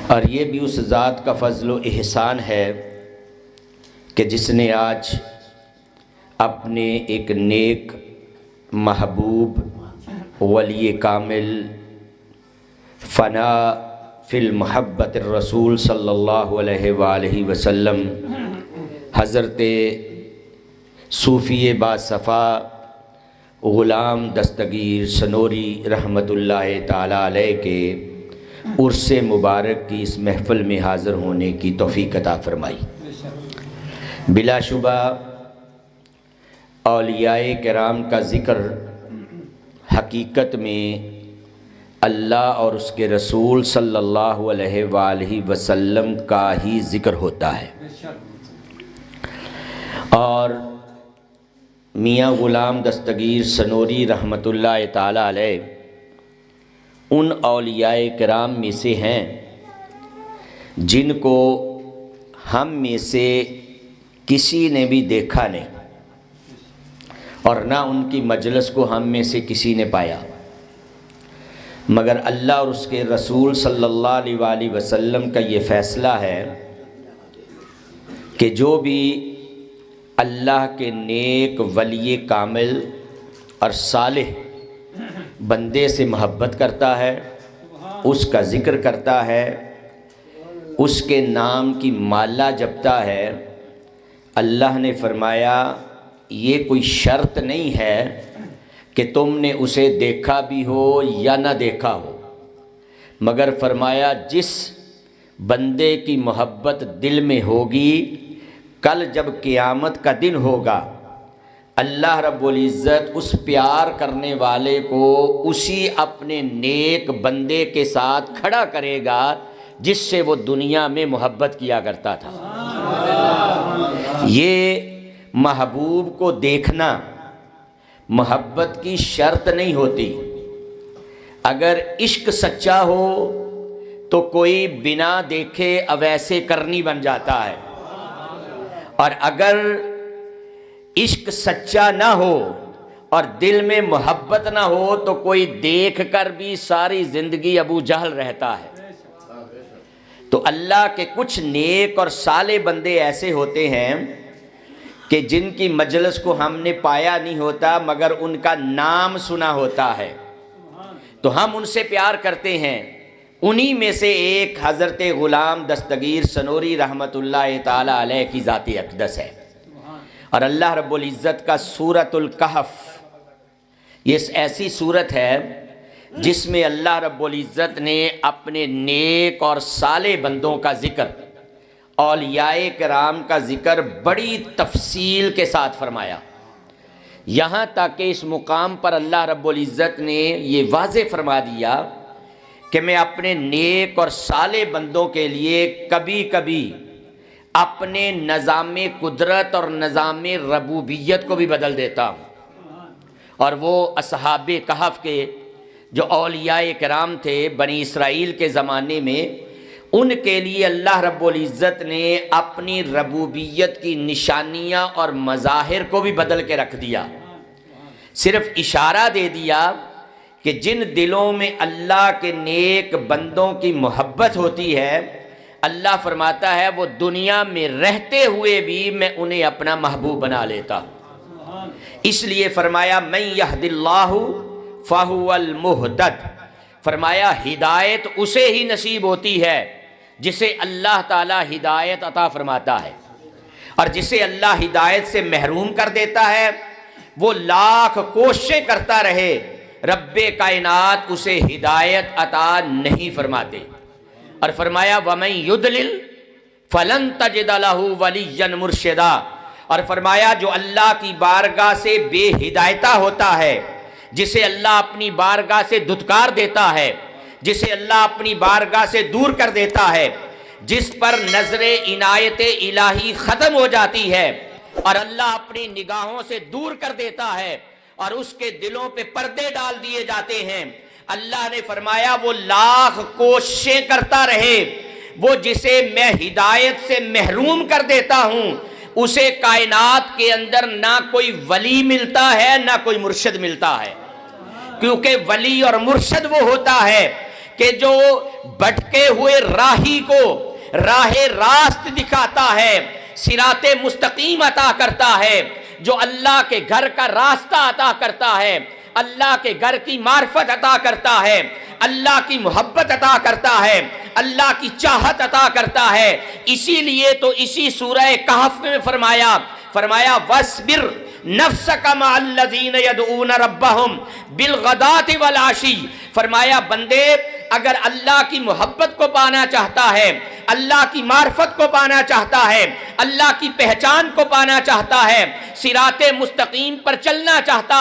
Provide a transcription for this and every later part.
اور یہ بھی اس ذات کا فضل و احسان ہے کہ جس نے آج اپنے ایک نیک محبوب ولی کامل فنا فی المحبت الرسول صلی اللہ علیہ وآلہ وسلم حضرت صوفی باصفا غلام دستگیر سنوری رحمۃ اللہ تعالی علیہ کے عرس مبارک کی اس محفل میں حاضر ہونے کی توفیق عطا فرمائی۔ بلا شبہ اولیاء کرام کا ذکر حقیقت میں اللہ اور اس کے رسول صلی اللہ علیہ وآلہ وسلم کا ہی ذکر ہوتا ہے، اور میاں غلام دستگیر سنوری رحمۃ اللہ تعالی علیہ ان اولیاء کرام میں سے ہیں جن کو ہم میں سے کسی نے بھی دیکھا نہیں اور نہ ان کی مجلس کو ہم میں سے کسی نے پایا، مگر اللہ اور اس کے رسول صلی اللہ علیہ وآلہ وسلم کا یہ فیصلہ ہے کہ جو بھی اللہ کے نیک ولی کامل اور صالح بندے سے محبت کرتا ہے، اس کا ذکر کرتا ہے، اس کے نام کی مالا جپتا ہے، اللہ نے فرمایا یہ کوئی شرط نہیں ہے کہ تم نے اسے دیکھا بھی ہو یا نہ دیکھا ہو، مگر فرمایا جس بندے کی محبت دل میں ہوگی، کل جب قیامت کا دن ہوگا اللہ رب العزت اس پیار کرنے والے کو اسی اپنے نیک بندے کے ساتھ کھڑا کرے گا جس سے وہ دنیا میں محبت کیا کرتا تھا۔ یہ محبوب کو دیکھنا محبت کی شرط نہیں ہوتی، اگر عشق سچا ہو تو کوئی بنا دیکھے اویسے کرنی بن جاتا ہے، اور اگر عشق سچا نہ ہو اور دل میں محبت نہ ہو تو کوئی دیکھ کر بھی ساری زندگی ابو جہل رہتا ہے۔ تو اللہ کے کچھ نیک اور صالح بندے ایسے ہوتے ہیں کہ جن کی مجلس کو ہم نے پایا نہیں ہوتا مگر ان کا نام سنا ہوتا ہے، تو ہم ان سے پیار کرتے ہیں۔ انہی میں سے ایک حضرت غلام دستگیر سنوری رحمۃ اللہ تعالی علیہ کی ذات اقدس ہے، اور اللہ رب العزت کا سورۃ الکہف یہ ایسی سورت ہے جس میں اللہ رب العزت نے اپنے نیک اور صالح بندوں کا ذکر، اولیاء کرام کا ذکر بڑی تفصیل کے ساتھ فرمایا، یہاں تک کہ اس مقام پر اللہ رب العزت نے یہ واضح فرما دیا کہ میں اپنے نیک اور صالح بندوں کے لیے کبھی کبھی اپنے نظام قدرت اور نظام ربوبیت کو بھی بدل دیتا ہوں، اور وہ اصحاب کہف کے جو اولیاء کرام تھے بنی اسرائیل کے زمانے میں، ان کے لیے اللہ رب العزت نے اپنی ربوبیت کی نشانیاں اور مظاہر کو بھی بدل کے رکھ دیا، صرف اشارہ دے دیا کہ جن دلوں میں اللہ کے نیک بندوں کی محبت ہوتی ہے اللہ فرماتا ہے وہ دنیا میں رہتے ہوئے بھی میں انہیں اپنا محبوب بنا لیتا ہوں۔ اس لیے فرمایا من یہد اللہ فہو المہتد، فرمایا ہدایت اسے ہی نصیب ہوتی ہے جسے اللہ تعالی ہدایت عطا فرماتا ہے، اور جسے اللہ ہدایت سے محروم کر دیتا ہے وہ لاکھ کوششیں کرتا رہے رب کائنات اسے ہدایت عطا نہیں فرماتے، اور فرمایا وَمَن يُضْلِلْ فَلَن تَجِدَ لَهُ وَلِيًّا مُرْشِدًا، اور فرمایا جو اللہ کی بارگاہ سے بے ہدایتہ ہوتا ہے، جسے اللہ اپنی بارگاہ سے دھتکار دیتا ہے، جسے اللہ اپنی بارگاہ سے دور کر دیتا ہے، جس پر نظر عنایت الہی ختم ہو جاتی ہے اور اللہ اپنی نگاہوں سے دور کر دیتا ہے اور اس کے دلوں پہ پردے ڈال دیے جاتے ہیں، اللہ نے فرمایا وہ لاکھ کوششیں کرتا رہے، وہ جسے میں ہدایت سے محروم کر دیتا ہوں اسے کائنات کے اندر نہ کوئی ولی ملتا ہے نہ کوئی مرشد ملتا ہے، کیونکہ ولی اور مرشد وہ ہوتا ہے کہ جو بھٹکے ہوئے راہی کو راہ راست دکھاتا ہے، صراط مستقیم عطا کرتا ہے، جو اللہ کے گھر کا راستہ عطا کرتا ہے، اللہ کے گھر کی معرفت عطا کرتا ہے، اللہ کی محبت عطا کرتا ہے، اللہ کی چاہت عطا کرتا ہے۔ اسی لیے تو اسی سورہ کہف میں فرمایا وَاصْبِرْ نَفْسَكَ مَعَ الَّذِينَ يَدْعُونَ رَبَّهُمْ بِالْغَدَاةِ وَالْعَشِيِّ، فرمایا بندے اگر اللہ کی محبت کو پانا چاہتا ہے، اللہ کی معرفت کو پانا چاہتا ہے، اللہ کی پہچان کو پانا چاہتا ہے، صراط مستقیم پر چلنا چاہتا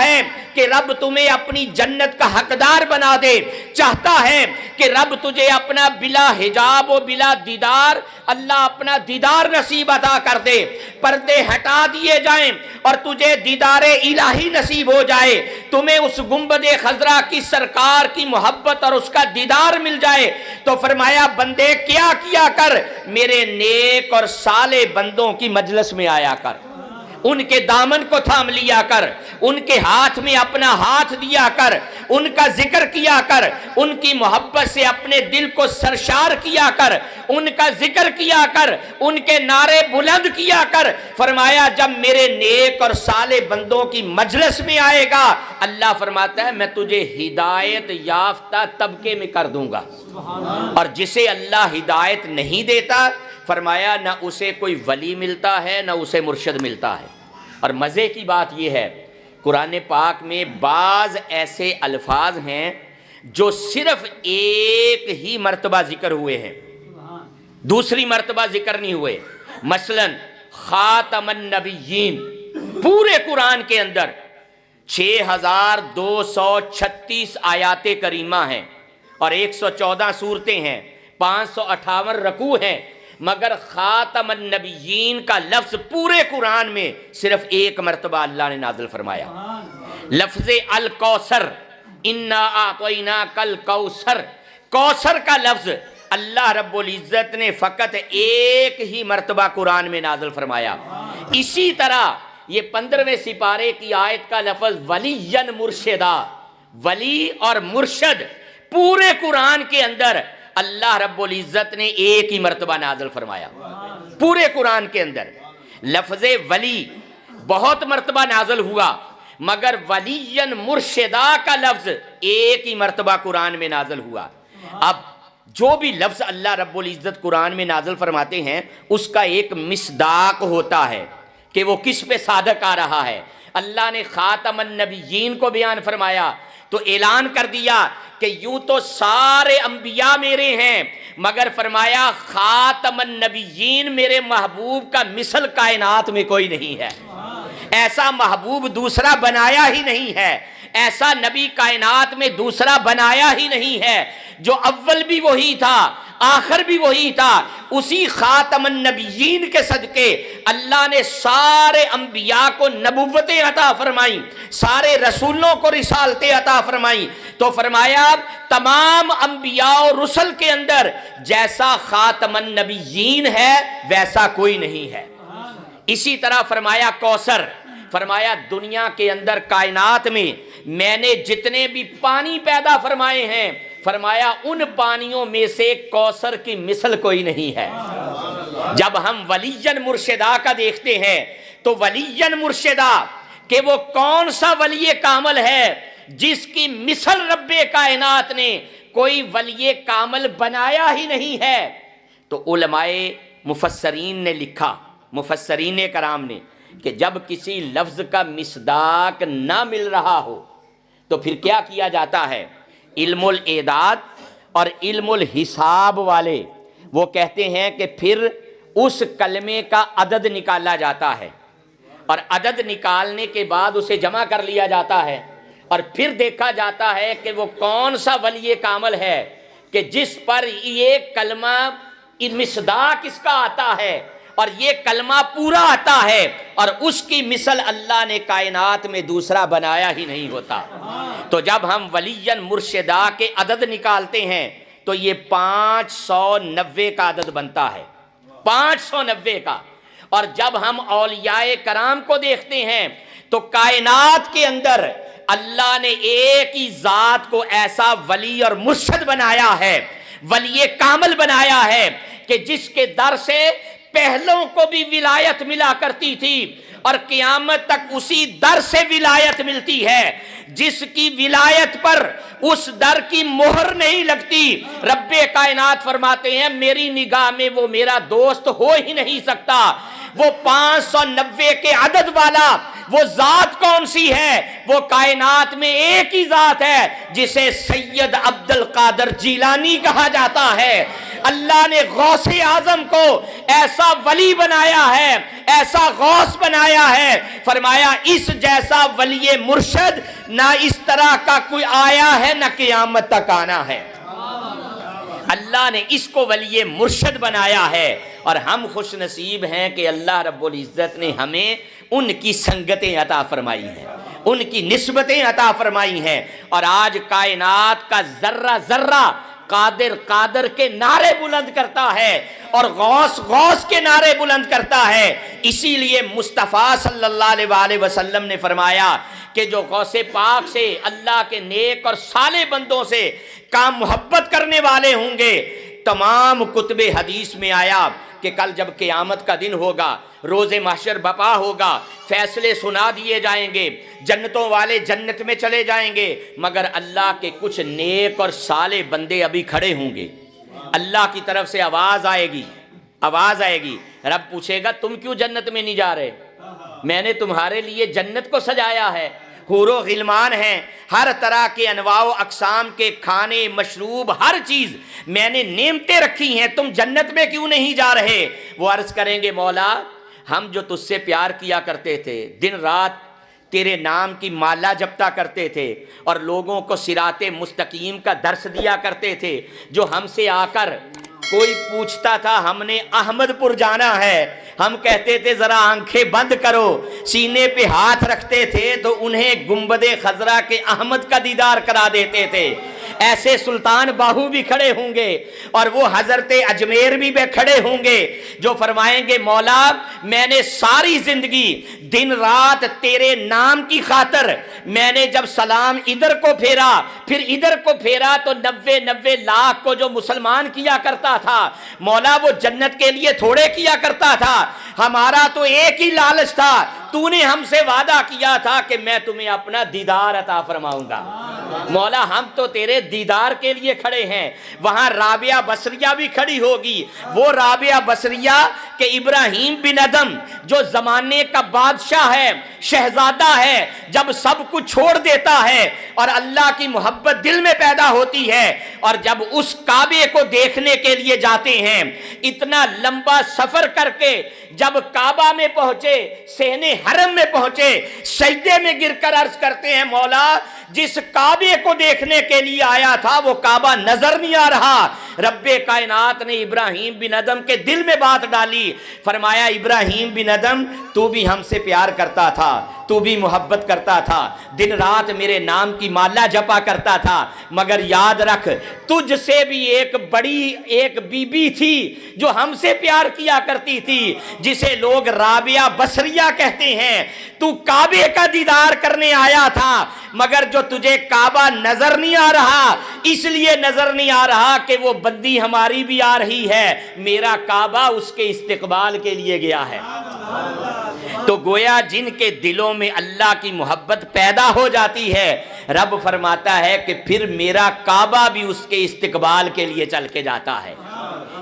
ہے کہ رب تمہیں اپنی جنت کا حقدار بنا دے، چاہتا ہے کہ رب تجھے اپنا بلا حجاب و بلا دیدار اللہ اپنا دیدار نصیب عطا کر دے، پردے ہٹا دیے جائیں اور تجھے دیدار الہی نصیب ہو جائے، تمہیں اس گنبد خضرا کی سرکار کی محبت اور اس کا دیدار مل جائے، تو فرمایا بندے کیا کر، میرے نیک اور صالح بندوں کی مجلس میں آیا کر، ان کے دامن کو تھام لیا کر، ان کے ہاتھ میں اپنا ہاتھ دیا کر، ان کا ذکر کیا کر، ان کی محبت سے اپنے دل کو سرشار کیا کر، ان کا ذکر کیا کر، ان کے نعرے بلند کیا کر۔ فرمایا جب میرے نیک اور صالح بندوں کی مجلس میں آئے گا، اللہ فرماتا ہے میں تجھے ہدایت یافتہ طبقے میں کر دوں گا، اور جسے اللہ ہدایت نہیں دیتا فرمایا نہ اسے کوئی ولی ملتا ہے نہ اسے مرشد ملتا ہے۔ اور مزے کی بات یہ ہے قرآن پاک میں بعض ایسے الفاظ ہیں جو صرف ایک ہی مرتبہ ذکر ہوئے ہیں، دوسری مرتبہ ذکر نہیں ہوئے۔ مثلا خاتم النبیین پورے قرآن کے اندر 6236 آیات کریمہ ہیں اور 114 سورتیں ہیں، 558 رکوع ہیں، مگر خاتم النبیین کا لفظ پورے قرآن میں صرف ایک مرتبہ اللہ نے نازل فرمایا۔ لفظ الکوثر، انا اعطیناک الکوثر، کوثر کا لفظ اللہ رب العزت نے فقط ایک ہی مرتبہ قرآن میں نازل فرمایا۔ اسی طرح یہ 15ویں سپارے کی آیت کا لفظ ولیًا مرشدہ، ولی اور مرشد پورے قرآن کے اندر اللہ رب العزت نے ایک ہی مرتبہ نازل فرمایا۔ پورے قرآن کے اندر لفظ ولی بہت مرتبہ نازل ہوا، مگر ولیًا مرشدہ کا لفظ ایک ہی مرتبہ قرآن میں نازل ہوا۔ اب جو بھی لفظ اللہ رب العزت قرآن میں نازل فرماتے ہیں اس کا ایک مصداق ہوتا ہے کہ وہ کس پہ صادق آ رہا ہے۔ اللہ نے خاتم النبیین کو بیان فرمایا تو اعلان کر دیا کہ یوں تو سارے انبیاء میرے ہیں، مگر فرمایا خاتم النبیین میرے محبوب کا مثل کائنات میں کوئی نہیں ہے، ایسا محبوب دوسرا بنایا ہی نہیں ہے، ایسا نبی کائنات میں دوسرا بنایا ہی نہیں ہے، جو اول بھی وہی تھا آخر بھی وہی تھا۔ اسی خاتم النبیین کے صدقے اللہ نے سارے انبیاء کو نبوتیں عطا فرمائیں، سارے رسولوں کو رسالتیں عطا فرمائیں، تو فرمایا تمام انبیاء اور رسل کے اندر جیسا خاتم النبیین ہے ویسا کوئی نہیں ہے۔ اسی طرح فرمایا کوثر، فرمایا دنیا کے اندر کائنات میں نے جتنے بھی پانی پیدا فرمائے ہیں، فرمایا ان پانیوں میں سے کوثر کی مثل کوئی نہیں ہے۔ جب ہم ولیًا مرشدہ کا دیکھتے ہیں تو ولیًا مرشدہ کہ وہ کون سا ولی کامل ہے جس کی مثل رب کائنات نے کوئی ولی کامل بنایا ہی نہیں ہے، تو علماء مفسرین نے لکھا، مفسرین کرام نے، کہ جب کسی لفظ کا مصداق نہ مل رہا ہو تو پھر کیا کیا جاتا ہے؟ علم الاعداد اور علم الحساب والے وہ کہتے ہیں کہ پھر اس کلمے کا عدد نکالا جاتا ہے، اور عدد نکالنے کے بعد اسے جمع کر لیا جاتا ہے، اور پھر دیکھا جاتا ہے کہ وہ کون سا ولی کامل ہے کہ جس پر یہ کلمہ مصداق اس کا آتا ہے اور یہ کلمہ پورا آتا ہے، اور اس کی مثل اللہ نے کائنات میں دوسرا بنایا ہی نہیں ہوتا۔ تو جب ہم ولیًا مرشدہ کے عدد نکالتے ہیں تو یہ 590 کا عدد بنتا ہے، 590 کا۔ اور جب ہم اولیاء کرام کو دیکھتے ہیں تو کائنات کے اندر اللہ نے ایک ہی ذات کو ایسا ولی اور مرشد بنایا ہے، ولی کامل بنایا ہے کہ جس کے در سے پہلوں کو بھی ولایت ملا کرتی تھی اور قیامت تک اسی در سے ولایت ملتی ہے۔ جس کی ولایت پر اس در کی مہر نہیں لگتی، رب کائنات فرماتے ہیں میری نگاہ میں وہ میرا دوست ہو ہی نہیں سکتا۔ وہ 590 کے عدد والا وہ ذات کون سی ہے؟ وہ کائنات میں ایک ہی ذات ہے جسے سید عبد القادر جیلانی کہا جاتا ہے۔ اللہ نے غوث اعظم کو ایسا ولی بنایا ہے، ایسا غوث بنایا ہے، فرمایا اس جیسا ولی مرشد نہ اس طرح کا کوئی آیا ہے نہ قیامت تک آنا ہے۔ اللہ نے اس کو ولی مرشد بنایا ہے، اور ہم خوش نصیب ہیں کہ اللہ رب العزت نے ہمیں ان کی سنگتیں عطا فرمائی ہیں، ان کی نسبتیں عطا فرمائی ہیں، اور آج کائنات کا ذرہ ذرہ قادر قادر کے نعرے بلند کرتا ہے اور غوث غوث کے نعرے بلند کرتا ہے۔ اسی لیے مصطفیٰ صلی اللہ علیہ وآلہ وسلم نے فرمایا کہ جو غوث پاک سے، اللہ کے نیک اور صالح بندوں سے کام محبت کرنے والے ہوں گے، تمام کتب حدیث میں آیا کہ کل جب قیامت کا دن ہوگا، روز محشر بپا ہوگا، فیصلے سنا دیے جائیں گے، جنتوں والے جنت میں چلے جائیں گے، مگر اللہ کے کچھ نیک اور صالح بندے ابھی کھڑے ہوں گے۔ اللہ کی طرف سے آواز آئے گی، رب پوچھے گا تم کیوں جنت میں نہیں جا رہے؟ میں نے تمہارے لیے جنت کو سجایا ہے، حور و غلمان ہیں، ہر طرح کے انواع و اقسام کے کھانے مشروب، ہر چیز میں نے نعمتیں رکھی ہیں، تم جنت میں کیوں نہیں جا رہے؟ وہ عرض کریں گے مولا ہم جو تجھ سے پیار کیا کرتے تھے، دن رات تیرے نام کی مالا جپتا کرتے تھے اور لوگوں کو صراط مستقیم کا درس دیا کرتے تھے، جو ہم سے آ کر کوئی پوچھتا تھا ہم نے احمد پور جانا ہے، ہم کہتے تھے ذرا آنکھیں بند کرو، سینے پہ ہاتھ رکھتے تھے تو انہیں گنبد خضرا کے احمد کا دیدار کرا دیتے تھے۔ ایسے سلطان باہو بھی کھڑے ہوں گے اور وہ حضرت اجمیر بھی کھڑے ہوں گے جو فرمائیں گے مولا میں نے ساری زندگی دن رات تیرے نام کی خاطر میں نے جب سلام ادھر کو پھیرا پھر ادھر کو پھیرا تو 90 لاکھ کو جو مسلمان کیا کرتا تھا مولا وہ جنت کے لیے تھوڑے کیا کرتا تھا، ہمارا تو ایک ہی لالچ تھا، تو نے ہم سے وعدہ کیا تھا کہ میں تمہیں اپنا دیدار عطا فرماؤں گا۔ مولا ہم تو تیرے دیدار کے لیے کھڑے ہیں۔ وہاں رابعہ بصریہ بھی کھڑی ہوگی، وہ رابعہ بصریہ کہ ابراہیم بن ادم جو زمانے کا بادشاہ ہے، شہزادہ ہے، جب سب کچھ چھوڑ دیتا ہے اور اللہ کی محبت دل میں پیدا ہوتی ہے اور جب اس کعبے کو دیکھنے کے لیے جاتے ہیں، اتنا لمبا سفر کر کے جب کعبہ میں پہنچے، صحن حرم میں پہنچے، سجدے میں گر کر عرض کرتے ہیں مولا جس کعبے کو دیکھنے کے لیے آیا تھا وہ کعبہ نظر نہیں آ رہا۔ رب کائنات نے ابراہیم بن ادم کے دل میں بات ڈالی، فرمایا ابراہیم بن ادم تو بھی ہم سے پیار کرتا تھا، تو بھی محبت کرتا تھا، دن رات میرے نام کی مالا جپا کرتا تھا، مگر یاد رکھ تجھ سے بھی ایک بڑی ایک بی بی تھی جو ہم سے پیار کیا کرتی تھی جسے لوگ رابعہ بصریہ کہتے ہیں، تو کعبے کا دیدار کرنے آیا تھا مگر جو تجھے کعبہ نظر نہیں آ رہا، اس لیے نظر نہیں آ رہا کہ وہ بندی ہماری بھی آ رہی ہے، میرا کعبہ اس کے استقبال کے لیے گیا ہے۔ تو گویا جن کے دلوں میں اللہ کی محبت پیدا ہو جاتی ہے، رب فرماتا ہے کہ پھر میرا کعبہ بھی اس کے استقبال کے لیے چل کے جاتا ہے۔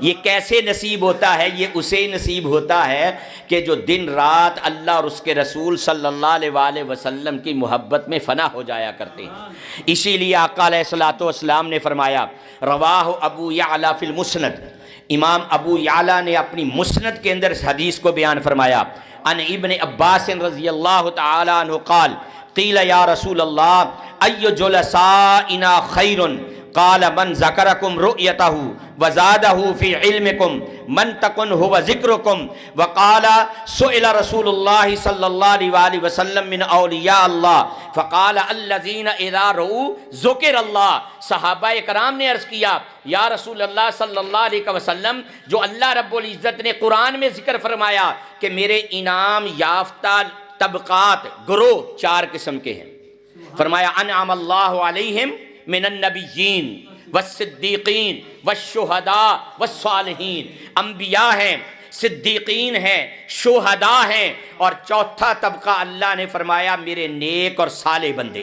یہ کیسے نصیب ہوتا ہے؟ یہ اسے نصیب ہوتا ہے کہ جو دن رات اللہ اور اس کے رسول صلی اللہ علیہ وآلہ وسلم کی محبت میں فنا ہو جایا کرتے ہیں۔ اسی لیے آقا علیہ الصلوۃ والسلام نے فرمایا، رواہ ابو یعلا فی المسند، امام ابو یعلا نے اپنی مسند کے اندر اس حدیث کو بیان فرمایا، ان ابن عباس رضی اللہ تعالی عنہ قال قیل یا رسول اللہ ای جلسائنا خیر قال من ذکرکم رؤیتہ وزادہ فی علمکم من تکن ہوا ذکرکم وقال سئل رسول اللہ صلی اللہ علیہ وآلہ وسلم من اولیاء اللہ فقال الذین اذا رؤوا ذکر اللہ۔ صحابہ اکرام نے عرض کیا یا رسول اللہ صلی اللہ علیہ وسلم جو اللہ رب العزت نے قرآن میں ذکر فرمایا کہ میرے انعام یافتہ طبقات گروہ 4 قسم کے ہیں، فرمایا انعم اللہ علیہم من النبیین والصدیقین والشہداء والصالحین، انبیاء ہیں، صدیقین ہیں، شہداء ہیں، اور چوتھا طبقہ اللہ نے فرمایا میرے نیک اور صالح بندے۔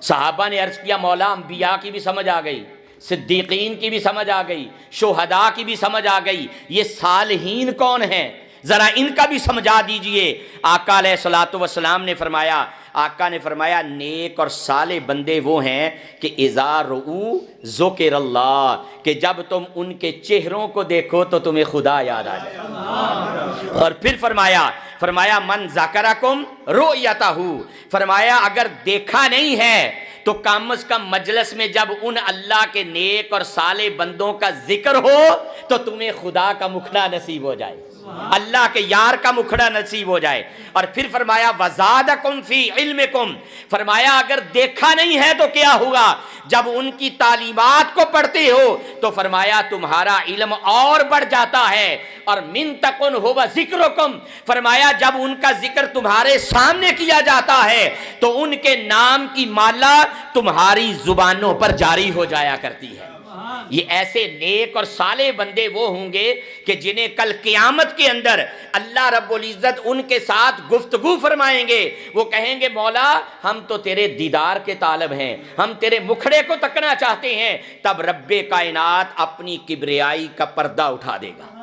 صحابہ نے عرض کیا مولا انبیاء کی بھی سمجھ آ گئی، صدیقین کی بھی سمجھ آ گئی، شہداء کی بھی سمجھ آ گئی، یہ صالحین کون ہیں؟ ذرا ان کا بھی سمجھا دیجئے۔ آقا علیہ الصلوۃ والسلام نے فرمایا، آقا نے فرمایا نیک اور صالح بندے وہ ہیں کہ اذا رؤوا ذکر اللہ، کہ جب تم ان کے چہروں کو دیکھو تو تمہیں خدا یاد آ جائے۔ اور پھر فرمایا من ذکرکم رؤیتہ، فرمایا اگر دیکھا نہیں ہے تو کم از کم مجلس میں جب ان اللہ کے نیک اور صالح بندوں کا ذکر ہو تو تمہیں خدا کا مکھڑا نصیب ہو جائے، اللہ کے یار کا مکھڑا نصیب ہو جائے۔ اور پھر فرمایا وزادکم فی علمکم، فرمایا اگر دیکھا نہیں ہے تو کیا ہوا؟ جب ان کی تعلیمات کو پڑھتے ہو تو فرمایا تمہارا علم اور بڑھ جاتا ہے۔ اور من تکن ہو ذکرکم، فرمایا جب ان کا ذکر تمہارے سامنے کیا جاتا ہے تو ان کے نام کی مالا تمہاری زبانوں پر جاری ہو جایا کرتی ہے۔ یہ ایسے نیک اور صالح بندے وہ ہوں گے کہ جنہیں کل قیامت کے اندر اللہ رب العزت ان کے ساتھ گفتگو فرمائیں گے۔ وہ کہیں گے مولا ہم تو تیرے دیدار کے طالب ہیں، ہم تیرے مکھڑے کو تکنا چاہتے ہیں۔ تب رب کائنات اپنی کبریائی کا پردہ اٹھا دے گا۔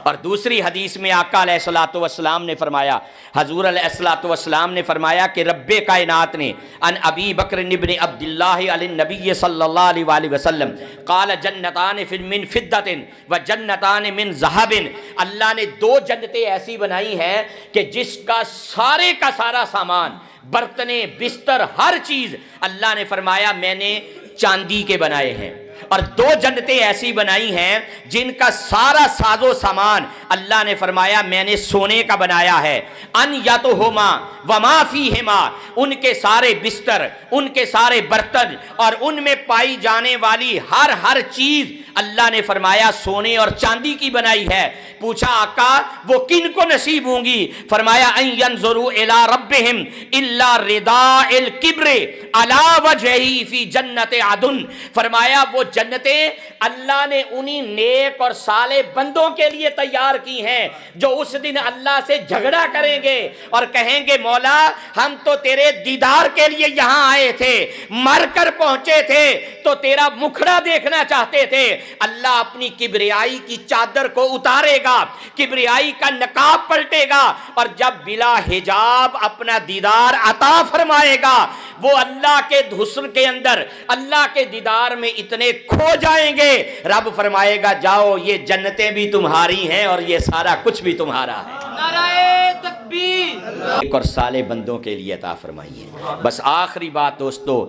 اور دوسری حدیث میں آقا علیہ الصلوۃ والسلام نے فرمایا، حضور علیہ الصلوۃ والسلام نے فرمایا کہ رب کائنات نے ان ابی بکر ابن عبداللہ علی النبی صلی اللہ علیہ وآلہ وسلم قال جنتان من فضۃ و جنتان من ذہب، اللہ نے دو جنتیں ایسی بنائی ہیں کہ جس کا سارے کا سارا سامان، برتنیں، بستر، ہر چیز اللہ نے فرمایا میں نے چاندی کے بنائے ہیں، اور دو جنتیں ایسی بنائی ہیں جن کا سارا ساز و سامان اللہ نے فرمایا میں نے سونے کا بنایا ہے۔ ان یتہما وما فیہما، ان کے سارے بستر، ان کے سارے برتن اور ان میں پائی جانے والی ہر چیز اللہ نے فرمایا سونے اور چاندی کی بنائی ہے۔ پوچھا آقا وہ کن کو نصیب ہوں گی؟ فرمایا ان ینظروا الی ربہم الا رداء الکبر علی وجہہ فی جنت عدن، فرمایا وہ جنتیں اللہ نے انہی نیک اور صالح بندوں کے لیے تیار کی ہیں جو اس دن اللہ سے جھگڑا کریں گے اور کہیں گے مولا ہم تو تیرے دیدار کے لیے یہاں آئے تھے، مر کر پہنچے تھے تو تیرا مکھڑا دیکھنا چاہتے تھے۔ اللہ اپنی کبریائی کی چادر کو اتارے گا، کبریائی کا نقاب پلٹے گا، اور جب بلا حجاب اپنا دیدار عطا فرمائے گا وہ اللہ کے حسن کے اندر، اللہ کے دیدار میں اتنے کھو جائیں گے، رب فرمائے گا جاؤ یہ جنتیں بھی تمہاری ہیں اور یہ سارا کچھ بھی تمہارا ہے۔ نعرہ تکبیر! ایک اور صالح بندوں کے لیے عطا فرمائیے۔ بس آخری بات دوستو،